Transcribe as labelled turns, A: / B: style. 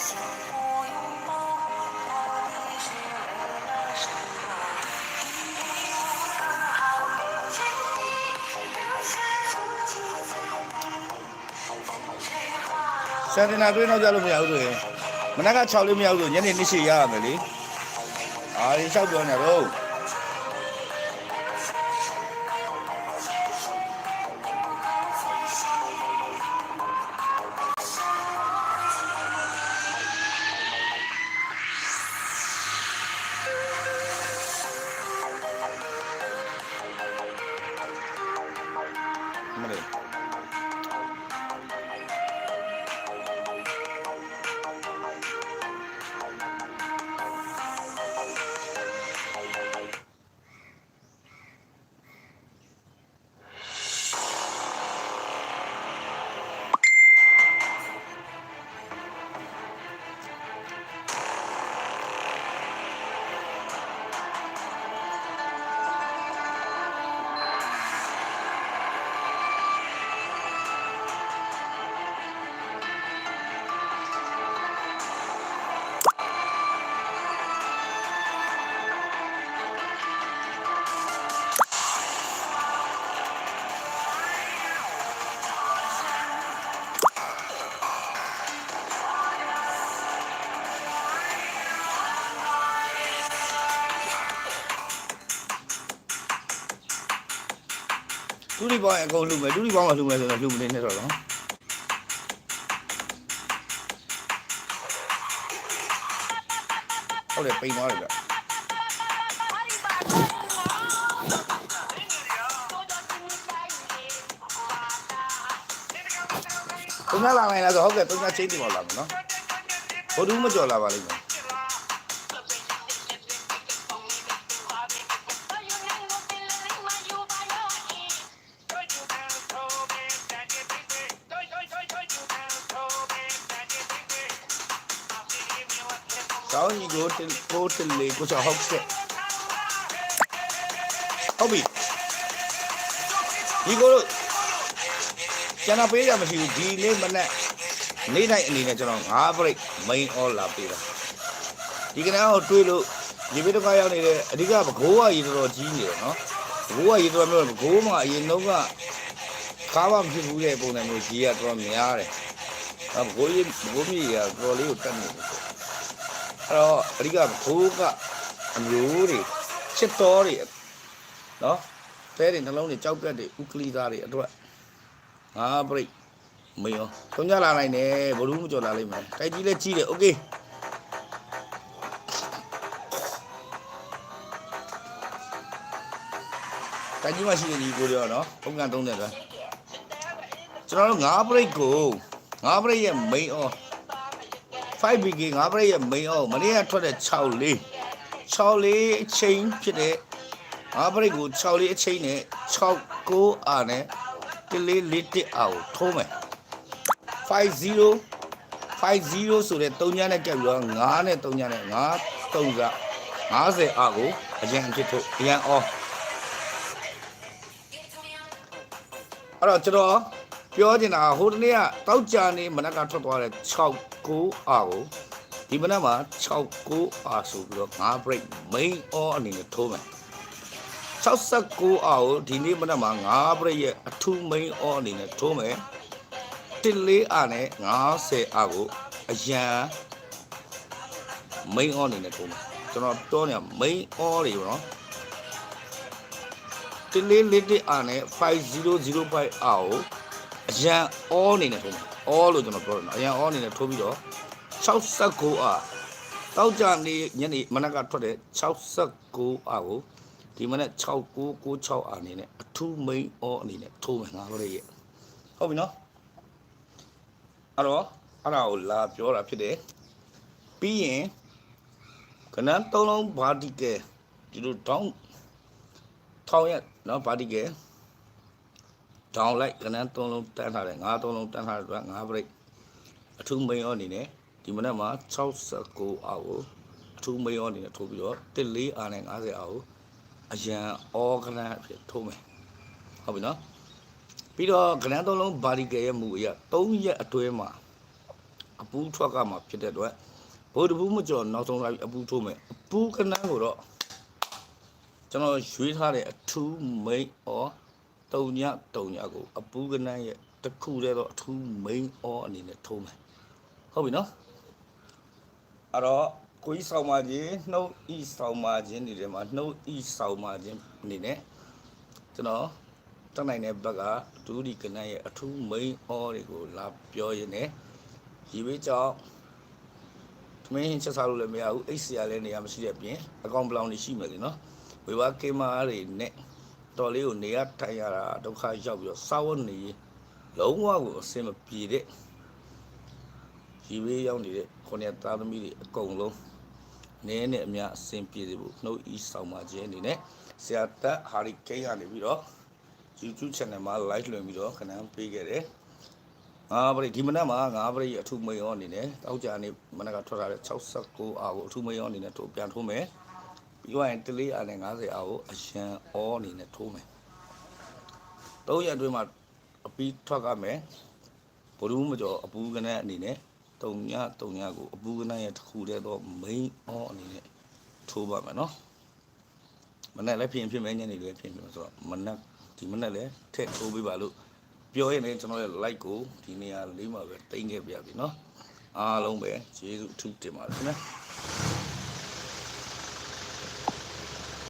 A: ဆန်တင်တာတွေ့တော့ကြလို့မရဘူးဆိုရင်မနက်က6လေးမရဘူးဆိုညနေ2ရှိရရမယ်လေအားရလျှောက်ပြောနေတော့တူရီပေါင်းအကုန်လှူမယ်တူရီပေါင်းမလှူမယ်ဆိုတော့လှူမနေနဲ့တော့နော်ဟုတ်တယ်ပိန်သွားတယ်ဗျပုံမှန်လာနိုင်လားဆိုဟုတ်ကဲ့ပုံမှန်ချင်းတင်ပါလာမယ်နော်ဘို့ဘူးမကြော်လာပါလိမ့်မယ်ဆောင်းကြီးကိုတင်လေးကိုချောက်ဟုတ်ကဲ့ဟုတ်ပြီဒီကိုတို့ကျန်တာပေးရမရှိဘူးဒီနေ့မနေ့နေ့တိုင်းအနေနဲ့ကျွန်တော်9 break main all လာပေးတာဒီကနေ့တော့တွေးလို့ဒီဘက်တော့ရောက်နေတဲ့အဓိကဘကိုးကရေတော်ကြီးနေတယ်နော်ဘကိုးကရေတော်မျိုးဘကိုးမှာအရင်တော့ကကားမဖြစ်ဘူးတဲ့ပုံစံမျိုးကြီးကတော်များတယ်ဘကိုးမြေကတော်လေးကိုတက်နေတယ်အဲ့တော့အဓိကဘကိုးကအမျိုးတွေချစ်တော်တွေနော်တဲတွေနှလုံးတွေကြောက်ပြတ်တွေဥကလီသားတွေအတွက်9 break မရောသုံးကြလာနိုင်တယ်ဘလူးမကြော်လာလိမ့်မယ်တိုက်ကြီးလည်းကြီးတယ်โอเคတိုက်ကြီးမှရှိတဲ့ဒီကိုရောနော်ပုံကန်30ပဲကျွန်တော်တို့9 break ကို9 break ရဲ့ main on 5bk 9 break ရဲ့ main on မနေ့ကထွက်တဲ့6လေးအချိန်ဖြစ်တဲ့9 break ကို6လေးအချိန်နဲ့6 9အာနဲ့တလေး1အာကိုထိုးမယ်50ဆိုတဲ့3ညနဲ့ကြက်ပြီးတော့9နဲ့3ညနဲ့9 3က50အာကိုအရင်အဖြစ်ထုတ်အရင်အော်အဲ့တော့ကျွန်တော်ပြောချင်တာဟိုတနေ့ကတောက်ကြနေမနက်ကထွက်သွားတဲ့6 9အာကိုဒီမနက်မှာ6 9အာဆိုပြီးတော့9 break main all အနေနဲ့ထိုးမယ်69အာကိုဒီနေ့မနက်မှာ9 break ရဲ့အထူး main all အနေနဲ့ထိုးမယ်14အာနဲ့50အာကိုအရန် main all အနေနဲ့ထိုးမယ်ကျွန်တော်ပြောနေ main all တွေပေါ့နော်14အာနဲ့5005အာကိုအရန် all အနေနဲ့ထိုးမယ် all လို့ကျွန်တော်ပြောတယ်နော်အရန် all အနေနဲ့ထိုးပြီးတော့69အာတောက်ကြနေညနေမနက်ကထွက်တဲ့69အာကိုဒီမနေ့6996အနေနဲ့အထူး main all အနေနဲ့ထိုးမယ်ငါတို့ရဲ့ဟုတ်ပြီနော်အဲ့ဒါကိုလာပြောတာဖြစ်တယ်ပြီးရင်ကနန်း3လုံးဘာတီကဲဒီလိုထောင်းရက်နော်ဘာတီကဲဒေါင်းလိုက်ကနန်း3လုံးတန်းထားတယ်9 3လုံးတန်းထားတဲ့အတွက်9 break အထူး main all အနေနဲ့ဒီမနေ့မှာ69အောက်ကိုအထူး main all အနေနဲ့ထိုးပြီးတော့14အာနဲ့50အောက်ကိုအရန်အော်ကနန်းဖြစ်ထိုးမယ်ဟုတ်ပြီနော်ပြီးတော့ကနန်း3လုံးဘာဒီကဲရဲ့မူအရ3ရက်အတွဲမှာ အပူးထွက်ကမှာဖြစ်တဲ့အတွက်ဗုဒ္ဓဘူးမကျော်နောက်ဆုံးလာပြီးအပူးထိုးမယ်အပူးကနန်းကိုတော့ကျွန်တော်ရွေးထားတဲ့အထူးမိတ်ဩတုံညကိုအပူးကနန်းရဲ့တစ်ခုတည်းတော့အထူးမိန်အောအနေနဲ့ထိုးမယ်ဟုတ်ပြီနော်အဲ့တော့ကိုကြီးဆောင်ပါခြင်းနှုတ်ဤဆောင်ပါခြင်းဒီထဲမှာနှုတ်ဤဆောင်ပါခြင်းအနေနဲ့ကျွန်တော်တက်နိုင်တဲ့ဘက်ကဒူဒီကနန်းရဲ့အထူးမိန်အောတွေကိုလာပြောရင်းနဲ့ဒီဝေးကြောင့်သမင်းချက်စားလို့လည်းမရဘူးအိတ်စရာလည်းနေရာမရှိတဲ့အပြင်အကောင့်ပလောင်တွေရှိမယ်လေနော်ဝေဘာကေမာတွေနဲ့တော်လေးကိုနေရထိုင်ရတာဒုက္ခရောက်ပြီးတော့စာဝတ်နေလုံးဝကိုအဆင်မပြေတဲ့ဒီဝေးရောက်နေတဲ့ခုနှစ်သားသမီးတွေအကုန်လုံးနည်းနဲ့အများအဆင်ပြေစေဖို့နှုတ်ဤဆောင်ပါခြင်းအနေနဲ့ဆရာတက်ဟာရီကိန်းကနေပြီးတော့ YouTube channel မှာ live လွှင့်ပြီးတော့ခဏပေးခဲ့တယ်ငါပရိဒီမနက်မှာငါပရိအထူးမိန်ရောအနေနဲ့တောက်ကြနေမနက်ကထွက်လာတဲ့69အားကိုအထူးမိန်ရောအနေနဲ့ထိုးပြန်ထိုးမယ်ပြီးတော့ရင်တလေးအားနဲ့50အားကိုအရန်အောအနေနဲ့ထိုးမယ်3ရက်အတွင်းမှာအပြီးထွက်ကမယ်ဘလူးမကျော်အပူးကနန်းအနေနဲ့တုံညကိုအပူးကနန်းရဲ့တစ်ခုတည်းတော့မိန်အောအနေနဲ့ထိုးပါမယ်နော်မနက်လည်းဖြစ်မယ်ညနေလည်းဖြစ်မယ်ဆိုတော့မနက်ဒီမနက်လည်းထည့်ထိုးပေးပါလို့ပြောရင်လည်းကျွန်တော်ရဲ့ like ကိုဒီနေရာလေးမှာပဲတင်ခဲ့ပြပြီเนาะအားလုံးပဲကျေးဇူးအထူးတင်ပါတယ်ခင်ဗျာ